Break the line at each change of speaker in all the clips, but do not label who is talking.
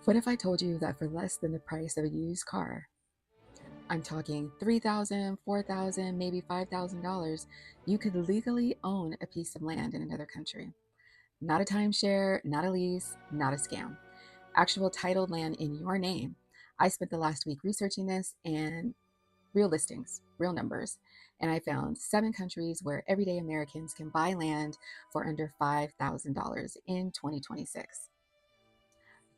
What if I told you that for less than the price of a used car, I'm talking $3,000, $4,000, maybe $5,000, you could legally own a piece of land in another country? Not a timeshare, not a lease, not a scam. Actual titled land in your name. I spent the last week researching this and real listings, real numbers, and I found 7 countries where everyday Americans can buy land for under $5,000 in 2026.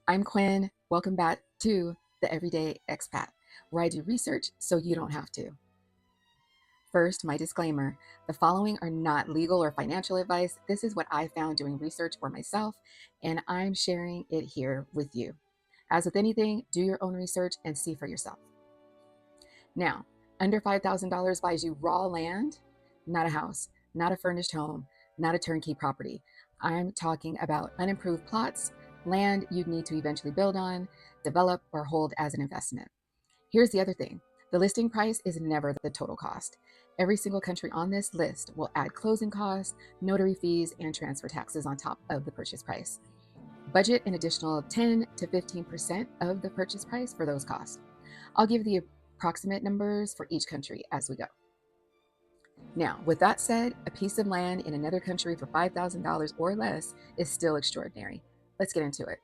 I'm Quinn. Welcome back to the Everyday Expat, where I do research so you don't have to. First, my disclaimer: the following are not legal or financial advice. This is what I found doing research for myself, and I'm sharing it here with you. As with anything, do your own research and see for yourself. Now, under $5,000 buys you raw land, not a house, not a furnished home, not a turnkey property. I'm talking about unimproved plots, land you'd need to eventually build on, develop, or hold as an investment. Here's the other thing: the listing price is never the total cost. Every single country on this list will add closing costs, notary fees, and transfer taxes on top of the purchase price. Budget an additional 10 to 15% of the purchase price for those costs. I'll give the approximate numbers for each country as we go. Now, with that said, a piece of land in another country for $5,000 or less is still extraordinary. Let's get into it.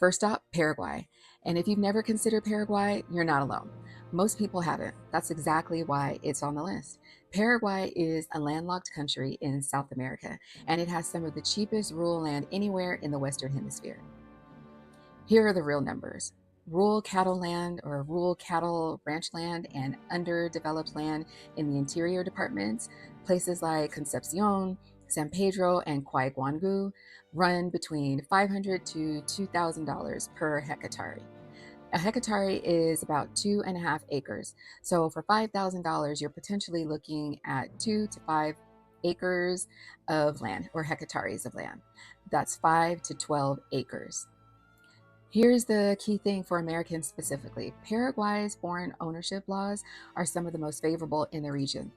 First up, Paraguay. And if you've never considered Paraguay, you're not alone. Most people haven't. That's exactly why it's on the list. Paraguay is a landlocked country in South America, and it has some of the cheapest rural land anywhere in the Western Hemisphere. Here are the real numbers. Rural cattle land or rural cattle ranch land and underdeveloped land in the interior departments, places like Concepcion, San Pedro, and Guayguangu, run between $500 to $2,000 per hectare. A hectare is about 2.5 acres. So for $5,000, you're potentially looking at 2 to 5 acres of land, or hectares of land. That's 5 to 12 acres. Here's the key thing for Americans specifically: Paraguay's foreign ownership laws are some of the most favorable in the region.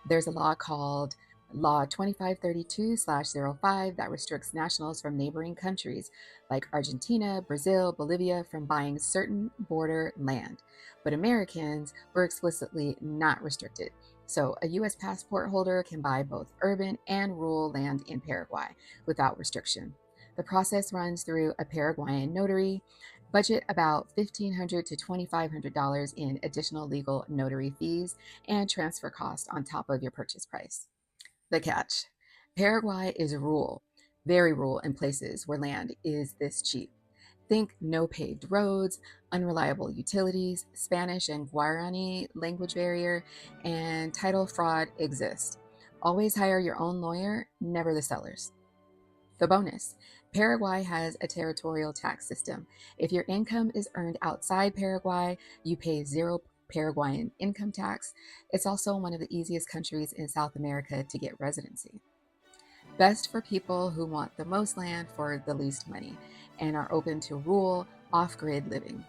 There's a law called Law 2532/05 that restricts nationals from neighboring countries like Argentina, Brazil, Bolivia from buying certain border land. But Americans were explicitly not restricted. So a U.S. passport holder can buy both urban and rural land in Paraguay without restriction. The process runs through a Paraguayan notary. Budget about $1,500 to $2,500 in additional legal notary fees and transfer costs on top of your purchase price. The catch: Paraguay is rural, very rural in places where land is this cheap. Think no paved roads, unreliable utilities, Spanish and Guarani language barrier, and title fraud exist. Always hire your own lawyer, never the seller's. The bonus: Paraguay has a territorial tax system. If your income is earned outside Paraguay, you pay zero Paraguayan income tax. It's also one of the easiest countries in South America to get residency. Best for people who want the most land for the least money and are open to rural, off grid living.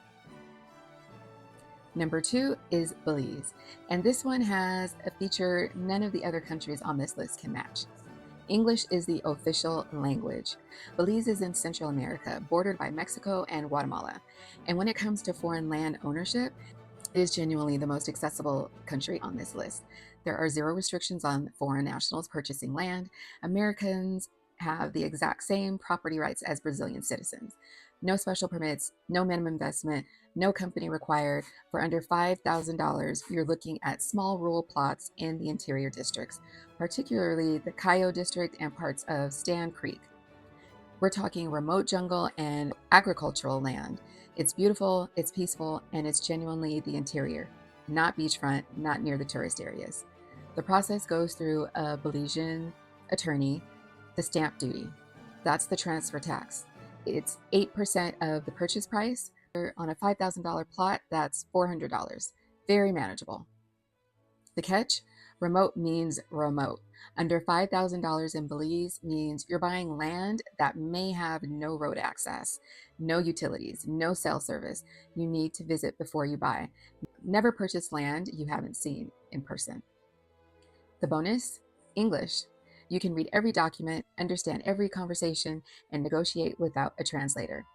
Number 2 is Belize, and this one has a feature none of the other countries on this list can match. English is the official language. Belize is in Central America, bordered by Mexico and Guatemala. And when it comes to foreign land ownership, it is genuinely the most accessible country on this list. There are zero restrictions on foreign nationals purchasing land. Americans have the exact same property rights as Brazilian citizens. No special permits, no minimum investment, no company required. For under $5,000, you're looking at small rural plots in the interior districts, particularly the Cayo district and parts of Stan Creek. We're talking remote jungle and agricultural land. It's beautiful, it's peaceful, and it's genuinely the interior, not beachfront, not near the tourist areas. The process goes through a Belizean attorney. The stamp duty, that's the transfer tax. It's 8% of the purchase price. On a $5,000 plot, that's $400. Very manageable. The catch: remote means remote. Under $5,000 in Belize means you're buying land that may have no road access, no utilities, no cell service. You need to visit before you buy. Never purchase land you haven't seen in person. The bonus: English. You can read every document, understand every conversation, and negotiate without a translator.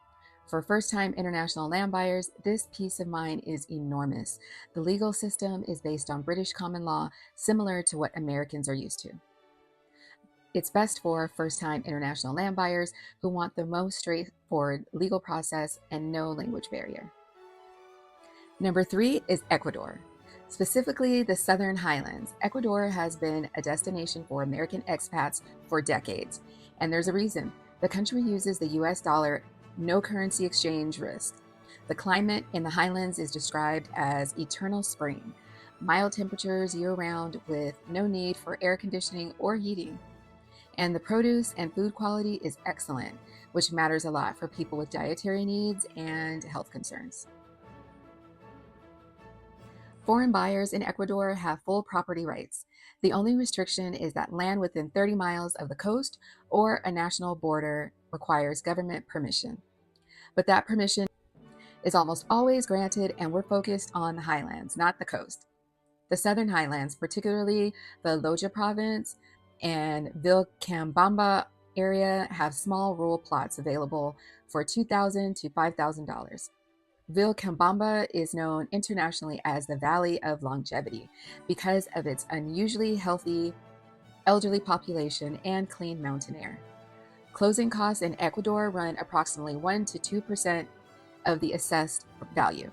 For first-time international land buyers, this peace of mind is enormous. The legal system is based on British common law, similar to what Americans are used to. It's best for first-time international land buyers who want the most straightforward legal process and no language barrier. Number 3 is Ecuador. Specifically, the Southern Highlands. Ecuador has been a destination for American expats for decades, and there's a reason. The country uses the US dollar, no currency exchange risk. The climate in the highlands is described as eternal spring, mild temperatures year-round with no need for air conditioning or heating. And the produce and food quality is excellent, which matters a lot for people with dietary needs and health concerns. Foreign buyers in Ecuador have full property rights. The only restriction is that land within 30 miles of the coast or a national border requires government permission. But that permission is almost always granted, and we're focused on the highlands, not the coast. The Southern Highlands, particularly the Loja province and Vilcabamba area, have small rural plots available for $2,000 to $5,000. Vilcabamba is known internationally as the Valley of Longevity because of its unusually healthy elderly population and clean mountain air. Closing costs in Ecuador run approximately 1 to 2% of the assessed value,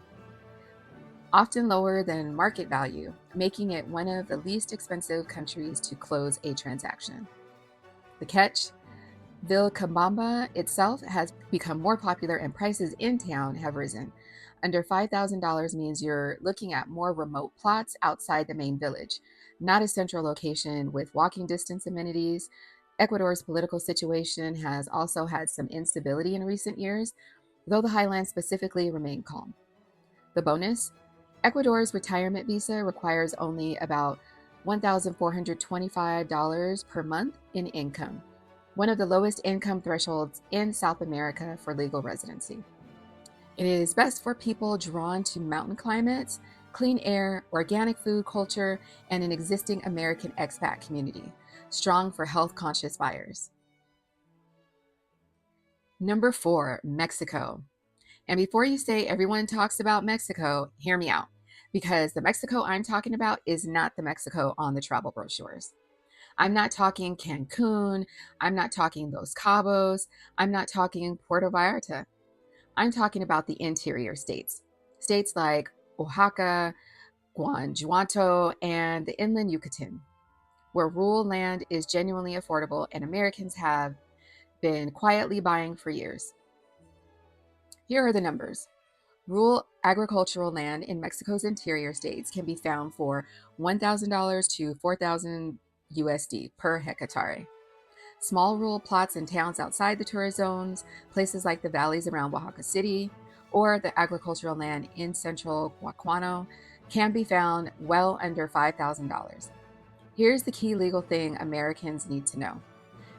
often lower than market value, making it one of the least expensive countries to close a transaction. The catch: Vilcabamba itself has become more popular and prices in town have risen. Under $5,000 means you're looking at more remote plots outside the main village, not a central location with walking distance amenities. Ecuador's political situation has also had some instability in recent years, though the highlands specifically remain calm. The bonus: Ecuador's retirement visa requires only about $1,425 per month in income, one of the lowest income thresholds in South America for legal residency. It is best for people drawn to mountain climates, clean air, organic food culture, and an existing American expat community, strong for health-conscious buyers. Number 4, Mexico. And before you say everyone talks about Mexico, hear me out, because the Mexico I'm talking about is not the Mexico on the travel brochures. I'm not talking Cancun. I'm not talking Los Cabos. I'm not talking Puerto Vallarta. I'm talking about the interior states. States like Oaxaca, Guanajuato, and the inland Yucatan, where rural land is genuinely affordable and Americans have been quietly buying for years. Here are the numbers. Rural agricultural land in Mexico's interior states can be found for $1,000 to $4,000 USD per hectare. Small rural plots in towns outside the tourist zones, places like the valleys around Oaxaca City, or the agricultural land in central Huacuano, can be found well under $5,000. Here's the key legal thing Americans need to know.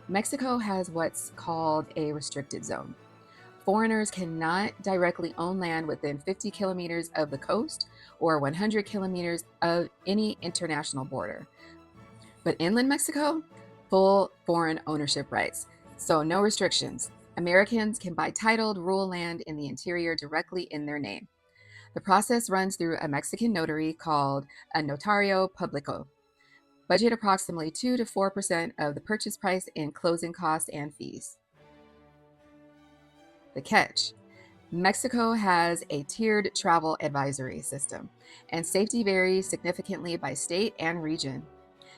Mexico has what's called a restricted zone. Foreigners cannot directly own land within 50 kilometers of the coast or 100 kilometers of any international border. But inland Mexico, full foreign ownership rights, so no restrictions. Americans can buy titled rural land in the interior directly in their name. The process runs through a Mexican notary called a notario publico. Budget approximately 2 to 4% of the purchase price in closing costs and fees. The catch: Mexico has a tiered travel advisory system, and safety varies significantly by state and region.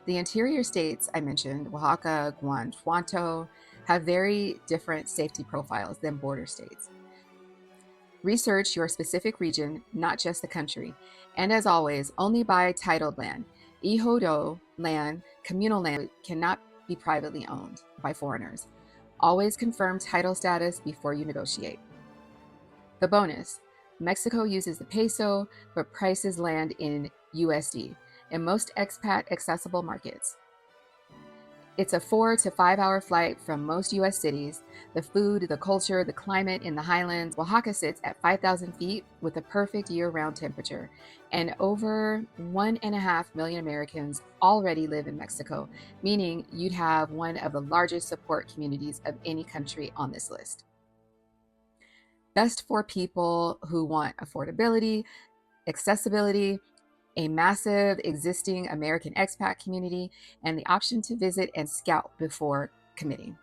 The interior states I mentioned, Oaxaca, Guanajuato, have very different safety profiles than border states. Research your specific region, not just the country. And as always, only buy titled land. Ejido land, communal land, cannot be privately owned by foreigners. Always confirm title status before you negotiate. The bonus: Mexico uses the peso, but prices land in USD in most expat accessible markets. It's a 4 to 5 hour flight from most US cities. The food, the culture, the climate in the highlands. Oaxaca sits at 5,000 feet with a perfect year-round temperature, and over 1.5 million Americans already live in Mexico, meaning you'd have one of the largest support communities of any country on this list. Best for people who want affordability, accessibility, a massive existing American expat community, and the option to visit and scout before committing.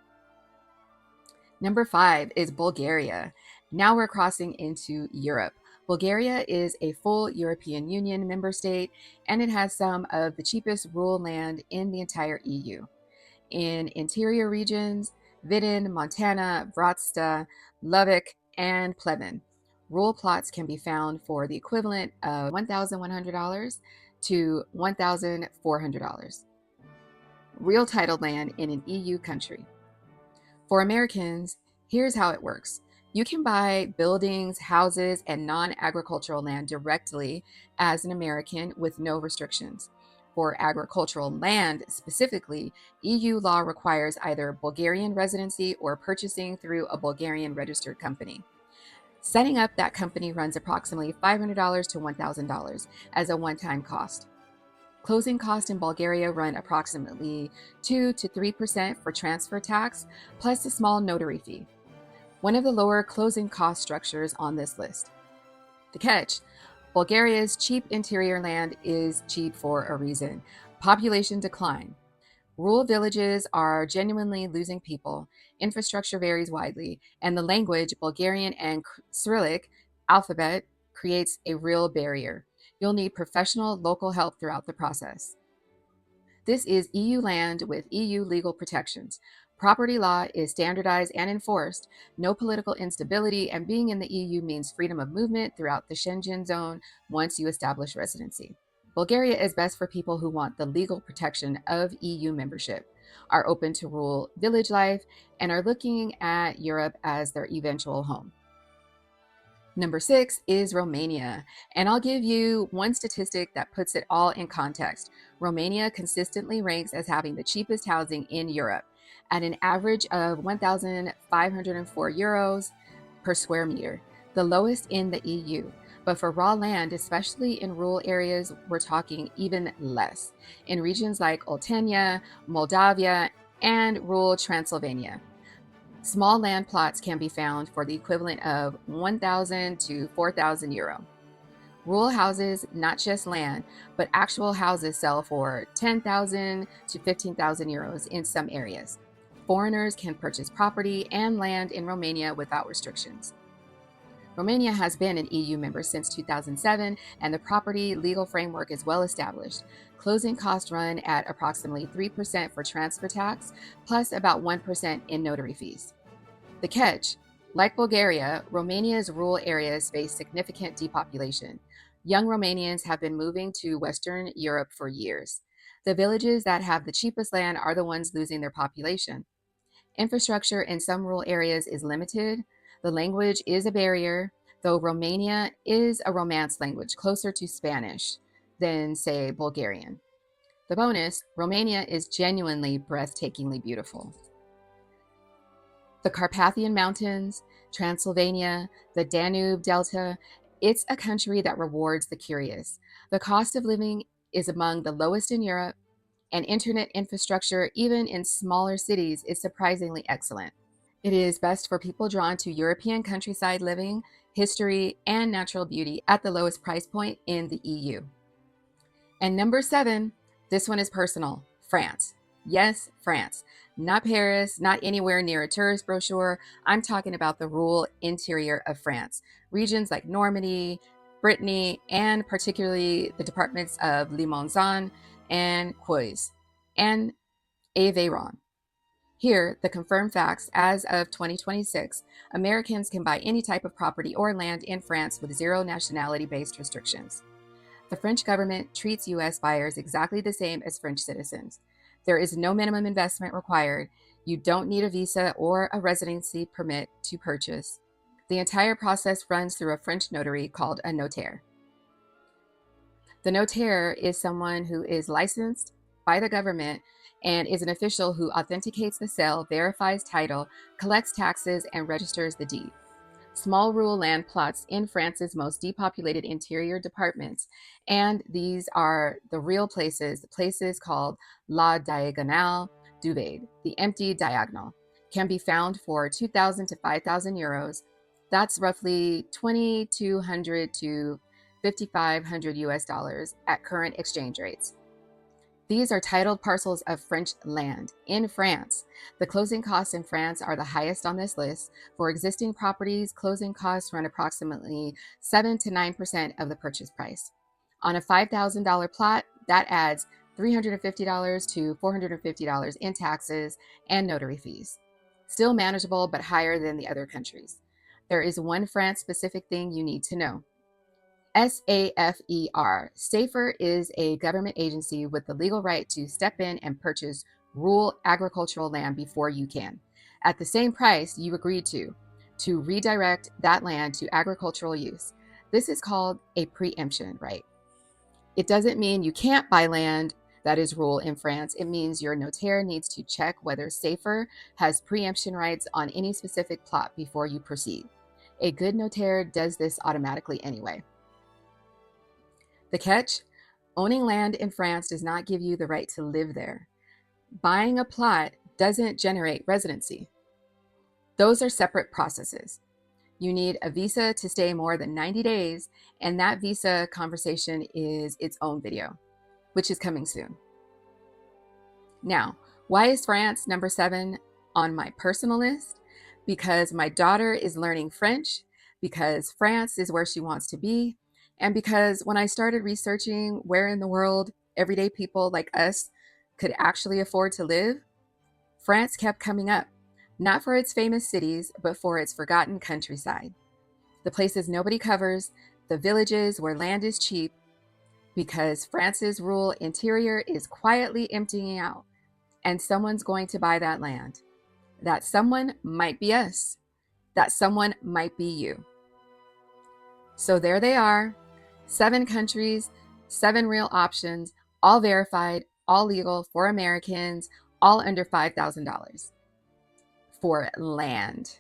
Number 5 is Bulgaria. Now we're crossing into Europe. Bulgaria is a full European Union member state, and it has some of the cheapest rural land in the entire EU. In interior regions, Vidin, Montana, Vratsta, Lubbock, and Pleven, rural plots can be found for the equivalent of $1,100 to $1,400. Real titled land in an EU country. For Americans, here's how it works. You can buy buildings, houses, and non agricultural land directly as an American with no restrictions. For agricultural land specifically, EU law requires either Bulgarian residency or purchasing through a Bulgarian registered company. Setting up that company runs approximately $500 to $1,000 as a one time cost. Closing costs in Bulgaria run approximately 2 to 3% for transfer tax, plus a small notary fee. One of the lower closing cost structures on this list. The catch: Bulgaria's cheap interior land is cheap for a reason. Population decline. Rural villages are genuinely losing people, infrastructure varies widely, and the language, Bulgarian and Cyrillic alphabet, creates a real barrier. You'll need professional local help throughout the process. This is EU land with EU legal protections. Property law is standardized and enforced, no political instability, and being in the EU means freedom of movement throughout the Schengen zone once you establish residency. Bulgaria is best for people who want the legal protection of EU membership, are open to rural village life, and are looking at Europe as their eventual home. Number 6 is Romania. And I'll give you one statistic that puts it all in context. Romania consistently ranks as having the cheapest housing in Europe at an average of 1,504 euros per square meter, the lowest in the EU. But for raw land, especially in rural areas, we're talking even less. In regions like Oltenia, Moldavia, and rural Transylvania, small land plots can be found for the equivalent of 1,000 to 4,000 euro. Rural houses, not just land, but actual houses sell for 10,000 to 15,000 euros in some areas. Foreigners can purchase property and land in Romania without restrictions. Romania has been an EU member since 2007, and the property legal framework is well established. Closing costs run at approximately 3% for transfer tax, plus about 1% in notary fees. The catch: like Bulgaria, Romania's rural areas face significant depopulation. Young Romanians have been moving to Western Europe for years. The villages that have the cheapest land are the ones losing their population. Infrastructure in some rural areas is limited. The language is a barrier, though Romania is a Romance language closer to Spanish than, say, Bulgarian. The bonus: Romania is genuinely breathtakingly beautiful. The Carpathian Mountains, Transylvania, the Danube Delta, it's a country that rewards the curious. The cost of living is among the lowest in Europe, and internet infrastructure, even in smaller cities, is surprisingly excellent. It is best for people drawn to European countryside living, history, and natural beauty at the lowest price point in the EU. And number 7, this one is personal: France. Yes, France. Not Paris, not anywhere near a tourist brochure. I'm talking about the rural interior of France. Regions like Normandy, Brittany, and particularly the departments of Limousin and Creuse and Aveyron. Here, the confirmed facts: as of 2026, Americans can buy any type of property or land in France with zero nationality based restrictions. The French government treats US buyers exactly the same as French citizens. There is no minimum investment required. You don't need a visa or a residency permit to purchase. The entire process runs through a French notary called a notaire. The notaire is someone who is licensed by the government and is an official who authenticates the sale, verifies title, collects taxes, and registers the deed. Small rural land plots in France's most depopulated interior departments, and these are the real places, the places called La Diagonale du Vide, the empty diagonal, can be found for 2,000 to 5,000 euros. That's roughly 2,200 to 5,500 US dollars at current exchange rates. These are titled parcels of French land in France. The closing costs in France are the highest on this list. For existing properties, closing costs run approximately 7 to 9% of the purchase price. On a $5,000 plot, that adds $350 to $450 in taxes and notary fees. Still manageable, but higher than the other countries. There is one France specific thing you need to know. SAFER. SAFER is a government agency with the legal right to step in and purchase rural agricultural land before you can, at the same price you agreed to redirect that land to agricultural use. This is called a preemption right. It doesn't mean you can't buy land that is rural in France. It means your notaire needs to check whether SAFER has preemption rights on any specific plot before you proceed. A good notaire does this automatically anyway. The catch: owning land in France does not give you the right to live there. Buying a plot doesn't generate residency. Those are separate processes. You need a visa to stay more than 90 days, and that visa conversation is its own video, which is coming soon. Now, why is France number 7 on my personal list? Because my daughter is learning French, because France is where she wants to be, and because when I started researching where in the world everyday people like us could actually afford to live, France kept coming up, not for its famous cities, but for its forgotten countryside. The places nobody covers, the villages where land is cheap, because France's rural interior is quietly emptying out, and someone's going to buy that land. That someone might be us. That someone might be you. So there they are, 7 countries, 7 real options, all verified, all legal for Americans, all under $5,000 for land.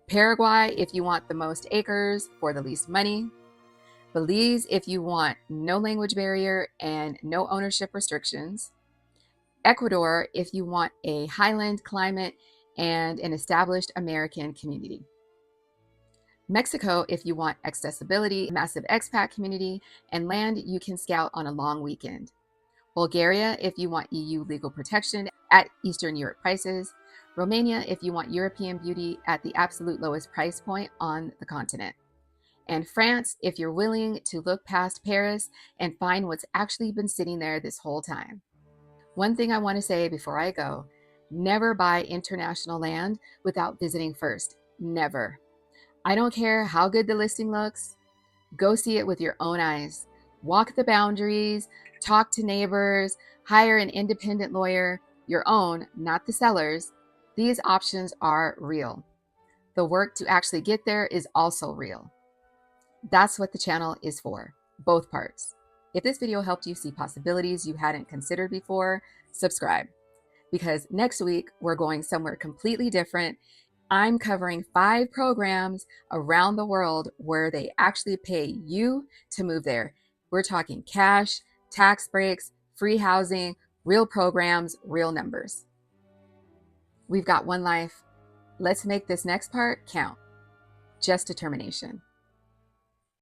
Paraguay, if you want the most acres for the least money. Belize, if you want no language barrier and no ownership restrictions. Ecuador, if you want a highland climate and an established American community. Mexico, if you want accessibility, massive expat community, and land you can scout on a long weekend. Bulgaria, if you want EU legal protection at Eastern Europe prices. Romania, if you want European beauty at the absolute lowest price point on the continent. And France, if you're willing to look past Paris and find what's actually been sitting there this whole time. One thing I want to say before I go: never buy international land without visiting first. Never. I don't care how good the listing looks. Go see it with your own eyes. Walk the boundaries, talk to neighbors, hire an independent lawyer, your own, not the seller's. These options are real. The work to actually get there is also real. That's what the channel is for, both parts. If this video helped you see possibilities you hadn't considered before, subscribe, because next week we're going somewhere completely different. I'm covering 5 programs around the world where they actually pay you to move there. We're talking cash, tax breaks, free housing, real programs, real numbers. We've got one life. Let's make this next part count. Just determination.